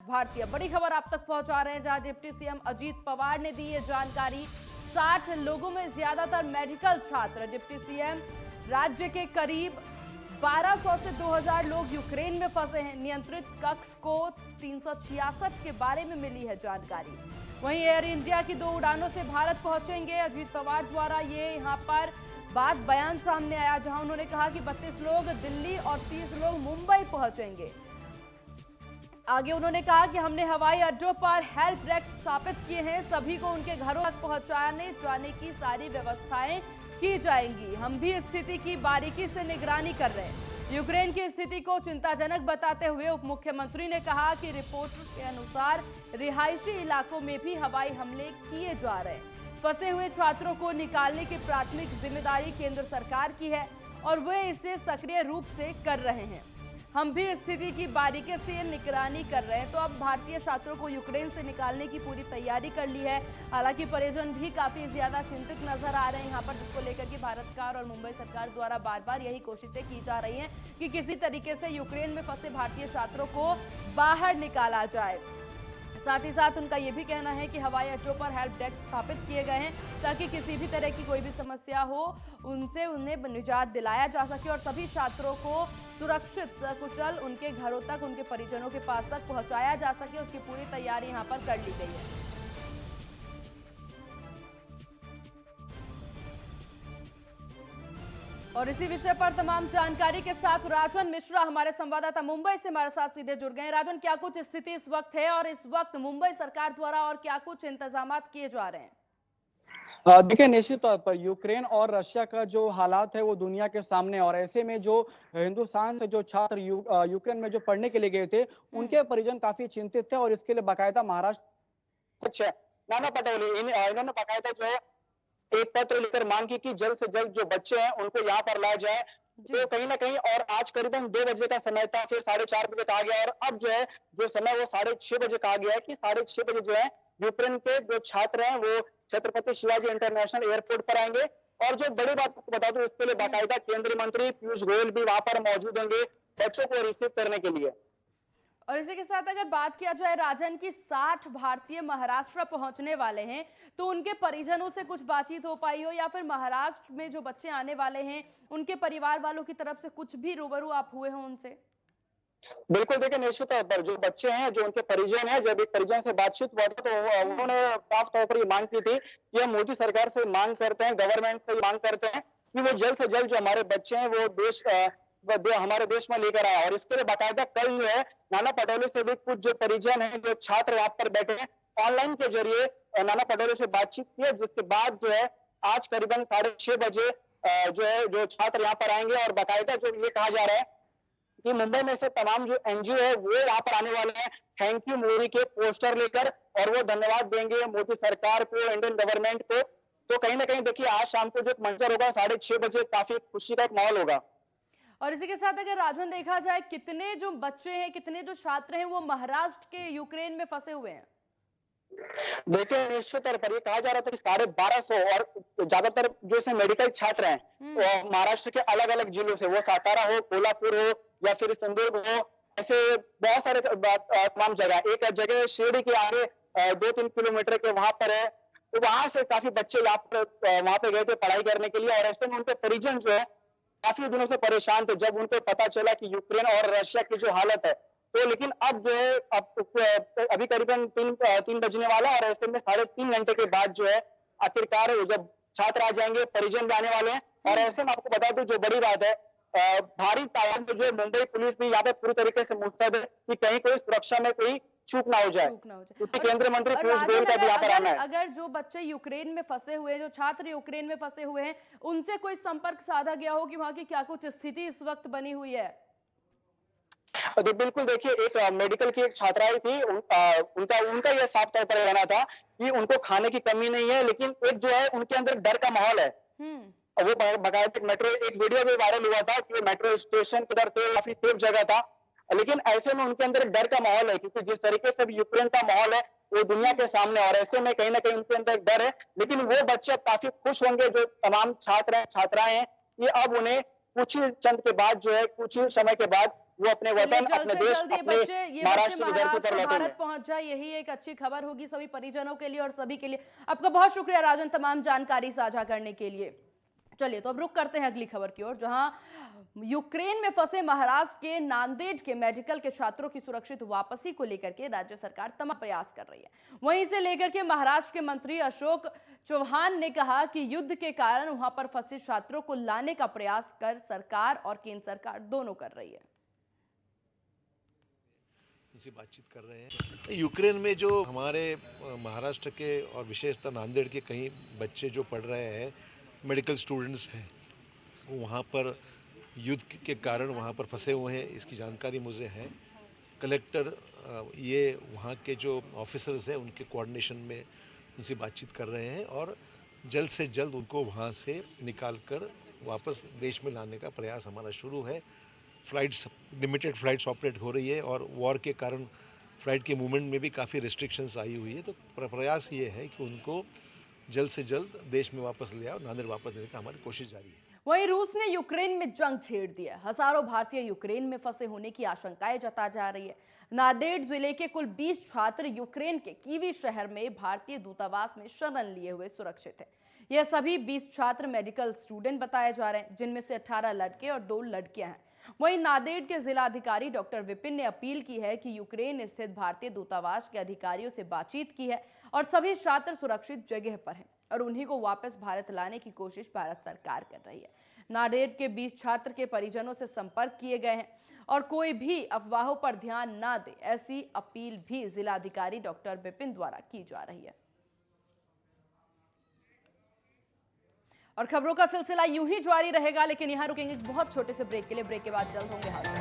भारतीय बड़ी खबर आप तक पहुंचा रहे हैं, जहां डिप्टी सीएम अजीत पवार ने दी ये जानकारी। 60 लोगों में ज्यादातर मेडिकल छात्र। डिप्टी सीएम राज्य के करीब 1200 से 2000 लोग यूक्रेन में फंसे हैं। नियंत्रित कक्ष को 366 के बारे में मिली है जानकारी। वहीं एयर इंडिया की 2 उड़ानों से भारत पहुंचेंगे। अजीत पवार द्वारा ये यहां पर बात बयान सामने आया, जहां उन्होंने कहा कि 32 लोग दिल्ली और 30 लोग मुंबई पहुंचेंगे। आगे उन्होंने कहा कि हमने हवाई अड्डों पर हेल्प डेस्क स्थापित किए हैं। सभी को उनके घरों तक पहुंचाने जाने की सारी व्यवस्थाएं की जाएंगी। हम भी स्थिति की बारीकी से निगरानी कर रहे हैं। यूक्रेन की स्थिति को चिंताजनक बताते हुए उप मुख्यमंत्री ने कहा कि रिपोर्ट के अनुसार रिहायशी इलाकों में भी हवाई हमले किए जा रहे हैं। फंसे हुए छात्रों को निकालने की प्राथमिक जिम्मेदारी केंद्र सरकार की है और वे इसे सक्रिय रूप से कर रहे हैं। हम भी स्थिति की बारीकी से निगरानी कर रहे हैं। तो अब भारतीय छात्रों को यूक्रेन से निकालने की पूरी तैयारी कर ली है। हालांकि परिजन भी काफी ज्यादा चिंतित नजर आ रहे हैं यहाँ पर, जिसको लेकर कि भारत सरकार और मुंबई सरकार द्वारा बार बार यही कोशिशें की जा रही हैं कि किसी तरीके से यूक्रेन में फंसे भारतीय छात्रों को बाहर निकाला जाए। साथ ही साथ उनका यह भी कहना है कि हवाई अड्डों पर हेल्प डेस्क स्थापित किए गए हैं ताकि किसी भी तरह की कोई भी समस्या हो उनसे उन्हें निजात दिलाया जा सके और सभी छात्रों को सुरक्षित कुशल उनके घरों तक, उनके परिजनों के पास तक पहुंचाया जा सके। उसकी पूरी तैयारी यहां पर कर ली गई है। और इसी विषय पर तमाम जानकारी के साथ राजन मिश्रा हमारे संवाददाता मुंबई से हमारे साथ सीधे जुड़ गए हैं। राजन, क्या कुछ स्थिति इस वक्त है और इस वक्त मुंबई सरकार द्वारा और क्या कुछ इंतजाम किए जा रहे हैं? देखिए, निश्चित तौर पर यूक्रेन और रशिया का जो हालात है वो दुनिया के सामने, और ऐसे में जो हिंदुस्तान से जो छात्र यूक्रेन में जो पढ़ने के लिए गए थे, उनके परिजन काफी चिंतित थे और इसके लिए बाकायदा महाराष्ट्र नाना पटोले इन्होंने बाकायदा जो है एक पत्र लिखकर मांग की कि जल्द से जल्द जो बच्चे हैं उनको यहाँ पर लाया जाए। तो कहीं ना कहीं, और आज करीबन 2 बजे का समय था, फिर 4:30 बजे कहा गया और अब जो है जो समय वो 6:30 बजे कहा गया है कि 6:30 बजे जो है यूक्रेन के जो छात्र हैं वो छत्रपति शिवाजी इंटरनेशनल एयरपोर्ट पर आएंगे। और जो बड़ी बात बता दूं, इसके लिए बाकायदा केंद्रीय मंत्री पीयूष गोयल भी वहां पर मौजूद होंगे बच्चों को रिसीव करने के लिए। और इसी के साथ अगर बात किया जाए राजन की 60 भारतीय महाराष्ट्र पहुंचने वाले हैं, तो उनके परिजनों से कुछ बातचीत हो पाई हो या फिर महाराष्ट्र में जो बच्चे आने वाले हैं उनके परिवार वालों की तरफ से कुछ भी रूबरू आप हुए हो उनसे? बिल्कुल, देखिए, निश्चित तौर पर जो बच्चे हैं, जो उनके परिजन हैं, जब एक परिजन से बातचीत हुआ था तो उन्होंने साफ तौर पर ये मांग की थी कि हम मोदी सरकार से मांग करते हैं, गवर्नमेंट से मांग करते हैं कि वो जल्द से जल्द जो हमारे बच्चे हैं वो हमारे देश में लेकर आए। और इसके लिए बाकायदा कल जो है नाना पटोले से भी कुछ जो परिजन है, जो छात्र वहां पर बैठे हैं, ऑनलाइन के जरिए नाना पटोले से बातचीत की है, जिसके बाद जो है आज करीबन 6:30 बजे जो है जो छात्र यहाँ पर आएंगे। और बाकायदा जो ये कहा जा रहा है कि मुंबई में से तमाम जो एनजीओ है वो वहां पर आने वाले हैं थैंक यू मोदी के पोस्टर लेकर, और वो धन्यवाद देंगे मोदी सरकार को, इंडियन गवर्नमेंट को। तो कहीं ना कहीं देखिए, आज शाम को जो मंजर होगा 6:30 बजे, काफी खुशी का एक माहौल होगा। और इसी के साथ अगर राजन देखा जाए, कितने जो बच्चे हैं, कितने जो छात्र हैं वो महाराष्ट्र के यूक्रेन में फंसे हुए हैं? देखिए, निश्चित तौर पर ये कहा जा रहा था कि 1250 और ज्यादातर जो इसमें मेडिकल छात्र हैं महाराष्ट्र के अलग अलग जिलों से, वो सातारा हो, कोल्हापुर हो या फिर सिंधुदुर्ग हो, ऐसे बहुत सारे तमाम जगह। एक जगह शिरडी के आगे 2-3 किलोमीटर के वहां पर है, तो वहां से काफी बच्चे वहां पे गए थे पढ़ाई करने के लिए। और ऐसे में उनके परिजन जो है काफी दिनों से परेशान थे जब उनको पता चला कि यूक्रेन और रशिया की जो हालत है। तो लेकिन अब जो है अभी करीबन 3 बजने वाला, और ऐसे में 3.5 घंटे के बाद जो है आखिरकार जब छात्र आ जाएंगे, परिजन भी आने वाले हैं। और ऐसे में आपको बता दूं, जो बड़ी बात है, भारी तादाद में जो मुंबई पुलिस भी यहाँ पे पूरी तरीके से मुस्तैद है कि कहीं कोई सुरक्षा में कोई चूक ना हो जाए, क्योंकि केंद्रीय मंत्री पीयूष गोयल का भी यहाँ पर आना है। अगर जो बच्चे यूक्रेन में फंसे हुए हैं, जो छात्र यूक्रेन में फंसे हुए हैं, उनसे कोई संपर्क साधा गया हो कि वहां की क्या कुछ स्थिति इस वक्त बनी हुई है? बिल्कुल, देखिए, एक मेडिकल की एक छात्राएं थी, उनका यह साफ तौर पर कहना था कि उनको खाने की कमी नहीं है, लेकिन एक जो है उनके अंदर डर का माहौल है। वो बाकायदा मेट्रो, एक वीडियो भी वायरल हुआ था कि मेट्रो स्टेशन की तरफ से काफी सेफ जगह था, लेकिन ऐसे में उनके अंदर डर का माहौल है, क्योंकि जिस तरीके से यूक्रेन का माहौल है वो दुनिया के सामने, और ऐसे में कहीं ना कहीं उनके अंदर डर है। लेकिन वो बच्चे काफी खुश होंगे, जो तमाम छात्र हैं, छात्राएं हैं, कि अब उन्हें कुछ ही चंद के बाद जो है, कुछ ही समय के बाद वो अपने चलिए, वतन, जल्द अपने से देश, जल्द ये अपने बच्चे महाराष्ट्र की धरती महाराष्ट्र पर और लौटेंगे। भारत पहुंच जाए, यही एक अच्छी खबर होगी सभी परिजनों के लिए और सभी के लिए। आपका बहुत शुक्रिया राजन, तमाम जानकारी साझा करने के लिए। चलिए तो अब रुक करते हैं अगली खबर की ओर, जहां यूक्रेन में फंसे महाराष्ट्र के नांदेड़ के मेडिकल के छात्रों की सुरक्षित वापसी को लेकर के राज्य सरकार तमाम प्रयास कर रही है। वहीं इसे लेकर के महाराष्ट्र के मंत्री अशोक चौहान ने कहा कि युद्ध के कारण वहां पर फंसे छात्रों को लाने का प्रयास कर सरकार और केंद्र सरकार दोनों कर रही है। उनसे बातचीत कर रहे हैं। यूक्रेन में जो हमारे महाराष्ट्र के और विशेषतः नांदेड़ के कई बच्चे जो पढ़ रहे हैं, मेडिकल स्टूडेंट्स हैं, वो वहाँ पर युद्ध के कारण वहाँ पर फंसे हुए हैं, इसकी जानकारी मुझे है। कलेक्टर ये वहाँ के जो ऑफिसर्स हैं उनके कोऑर्डिनेशन में उनसे बातचीत कर रहे हैं और जल्द से जल्द उनको वहाँ से निकाल कर वापस देश में लाने का प्रयास हमारा शुरू है। फ्लाइट्स, लिमिटेड फ्लाइट्स ऑपरेट हो रही है और वॉर के कारण फ्लाइट के मूवमेंट में भी काफ़ी रिस्ट्रिक्शंस आई हुई है। तो प्रयास ये है कि उनको जल्द से जल्द देश में वापस ले आओ, नांदेड़ वापस लेने का हमारी कोशिश जारी है। वहीं रूस ने यूक्रेन में जंग छेड़ दिया। हजारों भारतीय यूक्रेन में फंसे होने की आशंकाएं जता जा रही है। नांदेड़ जिले के कुल 20 छात्र यूक्रेन के कीवी शहर में भारतीय दूतावास में शरण लिए हुए सुरक्षित हैं। यह सभी 20 छात्र मेडिकल स्टूडेंट बताए जा रहे हैं, जिनमें से 18 लड़के और 2 लड़कियां हैं। वहीं नांदेड़ के जिलाधिकारी डॉक्टर विपिन ने अपील की है कि यूक्रेन स्थित भारतीय दूतावास के अधिकारियों से बातचीत की है और सभी छात्र सुरक्षित जगह पर हैं और उन्हीं को वापस भारत लाने की कोशिश भारत सरकार कर रही है। नांदेड़ के 20 छात्र के परिजनों से संपर्क किए गए हैं और कोई भी अफवाहों पर ध्यान ना दे, ऐसी अपील भी जिलाधिकारी डॉक्टर विपिन द्वारा की जा रही है। और खबरों का सिलसिला यूं ही जारी रहेगा, लेकिन यहां रुकेंगे बहुत छोटे से ब्रेक के लिए। ब्रेक के बाद जल्द होंगे हाजिर।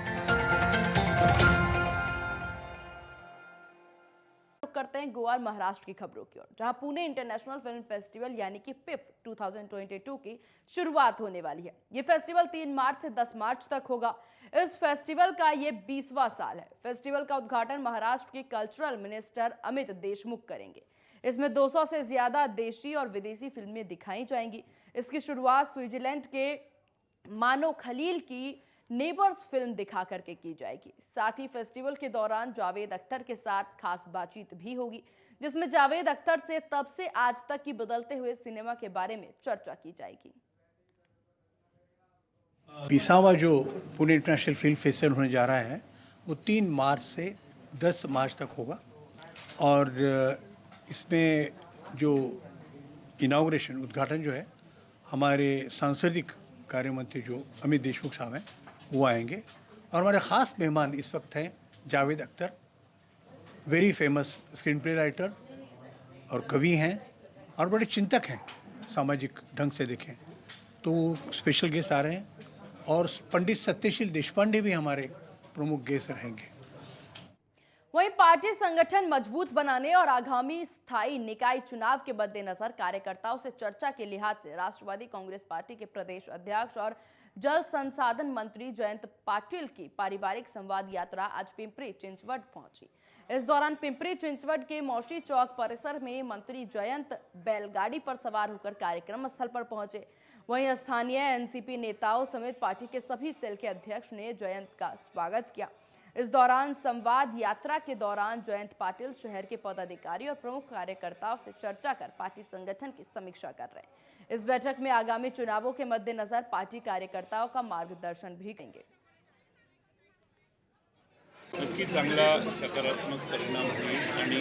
करते हैं गोवा और महाराष्ट्र की खबरों की ओर, जहां पुणे इंटरनेशनल फिल्म फेस्टिवल यानी कि पिफ 2022 की शुरुआत होने वाली है। यह फेस्टिवल 3 मार्च से 10 मार्च तक होगा। इस फेस्टिवल का ये 20वां साल है। फेस्टिवल का उद्घाटन महाराष्ट्र के कल्चरल मिनिस्टर अमित देशमुख करेंगे। इसमें 200 से ज्यादा देशी और विदेशी फिल्में दिखाई जाएंगी। इसकी शुरुआत स्विट्जरलैंड के मानो खलील की नेबर्स फिल्म दिखा करके की जाएगी। साथ ही फेस्टिवल के दौरान जावेद अख्तर के साथ खास बातचीत भी होगी, जिसमें जावेद अख्तर से तब से आज तक की बदलते हुए सिनेमा के बारे में चर्चा की जाएगी। 20वां जो पुणे इंटरनेशनल फिल्म फेस्टिवल होने जा रहा है वो 3 मार्च से 10 मार्च तक होगा और इसमें जो इनाग्रेशन उद्घाटन जो है हमारे सांस्कृतिक कार्य मंत्री जो अमित देशमुख साहब हैं वो आएंगे और हमारे ख़ास मेहमान इस वक्त हैं Javed Akhtar, very famous screen play writer और कवि हैं और बड़े चिंतक हैं सामाजिक ढंग से देखें तो स्पेशल गेस्ट आ रहे हैं और पंडित सत्यशील देशपांडे भी हमारे प्रमुख गेस्ट रहेंगे। वहीं पार्टी संगठन मजबूत बनाने और आगामी स्थायी निकाय चुनाव के मद्देनजर कार्यकर्ताओं से चर्चा के लिहाज से राष्ट्रवादी कांग्रेस पार्टी के प्रदेश अध्यक्ष और जल संसाधन मंत्री जयंत पाटिल की पारिवारिक संवाद यात्रा आज पिंपरी चिंचवड पहुंची। इस दौरान पिंपरी चिंचवड के मौसी चौक परिसर में मंत्री जयंत बैलगाड़ी पर सवार होकर कार्यक्रम स्थल पर पहुंचे। वहीं स्थानीय एनसीपी नेताओं समेत पार्टी के सभी सेल के अध्यक्ष ने जयंत का स्वागत किया। इस दौरान संवाद यात्रा के दौरान जयंत पाटिल शहर के पदाधिकारी और प्रमुख कार्यकर्ताओं से चर्चा कर पार्टी संगठन की समीक्षा कर रहे हैं। इस बैठक में आगामी चुनावों के मद्देनजर पार्टी कार्यकर्ताओं का मार्गदर्शन भी करेंगे। नक्की चांगला सकारात्मक परिणाम होईल आणि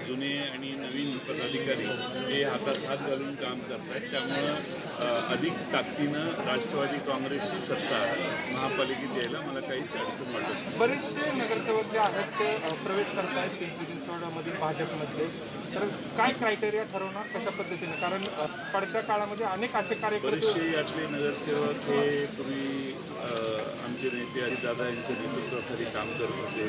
जुने आणि नवीन पदाधिकारी हे हातात हात घालून काम करतात, त्यामुळं अधिक ताकदीनं राष्ट्रवादी काँग्रेसची सत्ता महापालिकेत यायला मला काहीच अडचण वाटत नाही। बरेचसे नगरसेवक जे आहेत ते प्रवेश करतायत पिंपरी चिंचवडमधील भाजपमधले, तर काय क्रायटेरिया ठरवणार कशा पद्धतीने, कारण पडत्या काळामध्ये अनेक असे कार्यकर्ते बरेचसे यातले नगरसेवक हे पूर्वी आमचे नेते अजितदादा यांच्या नेतृत्वाखाली काम करत होते,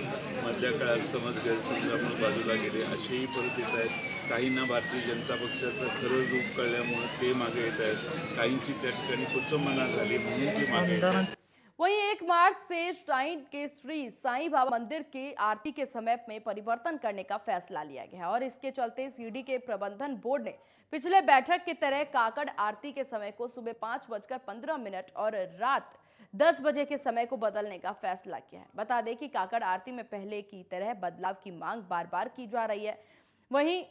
मधल्या काळात समज गैरसमजामुळे बाजूला गेले, असेही परत येत आहेत। काहींना भारतीय जनता पक्षाचं खरं रूप कळल्यामुळे ते मागे येत आहेत, काहींची त्या ठिकाणी कुचंबना झाली म्हणून ते मागे येत आहेत। वहीं 1 मार्च से श्राइन के श्री साईं बाबा मंदिर के आरती के समय में परिवर्तन करने का फैसला लिया गया है और इसके चलते सीडी के प्रबंधन बोर्ड ने पिछले बैठक की तरह काकड़ आरती के समय को सुबह 5:15 और रात 10 बजे के समय को बदलने का फैसला किया है। बता दें कि काकड़ आरती में पहले की तरह बदलाव की मांग बार बार की जा रही है। वहीं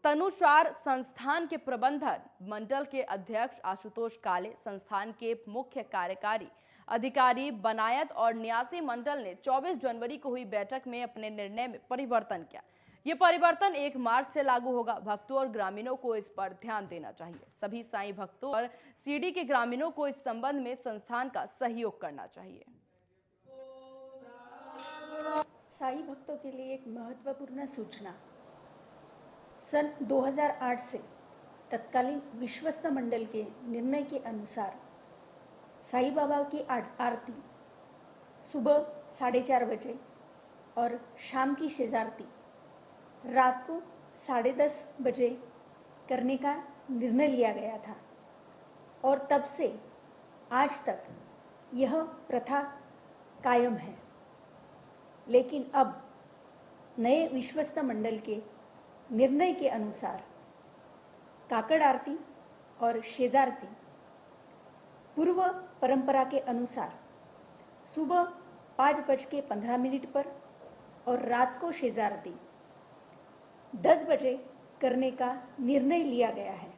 तनुसार संस्थान के प्रबंधन मंडल के अध्यक्ष आशुतोष काले, संस्थान के मुख्य कार्यकारी अधिकारी बनायत और न्यासी मंडल ने 24 जनवरी को हुई बैठक में अपने निर्णय में परिवर्तन किया। ये परिवर्तन 1 मार्च से लागू होगा। भक्तों और ग्रामीणों को इस पर ध्यान देना चाहिए। सभी साईं भक्तों और सीडी के ग्रामीणों को इस संबंध में संस्थान का सहयोग करना चाहिए। साईं भक्तों के लिए एक महत्वपूर्ण सूचना। सन 2008 से तत्कालीन विश्वस्त मंडल के निर्णय के अनुसार साईं बाबा की आरती सुबह 4:30 बजे और शाम की शेजारती रात को 10:30 बजे करने का निर्णय लिया गया था और तब से आज तक यह प्रथा कायम है। लेकिन अब नए विश्वस्त मंडल के निर्णय के अनुसार काकड़ आरती और शेजारती पूर्व परंपरा के अनुसार सुबह 5:15 पर और रात को शेजारती 10 बजे करने का निर्णय लिया गया है।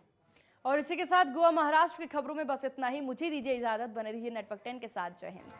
और इसी के साथ गोवा महाराष्ट्र की खबरों में बस इतना ही। मुझे दीजिए इजाजत। बने रहिए नेटवर्क 10 के साथ। जय हिंद।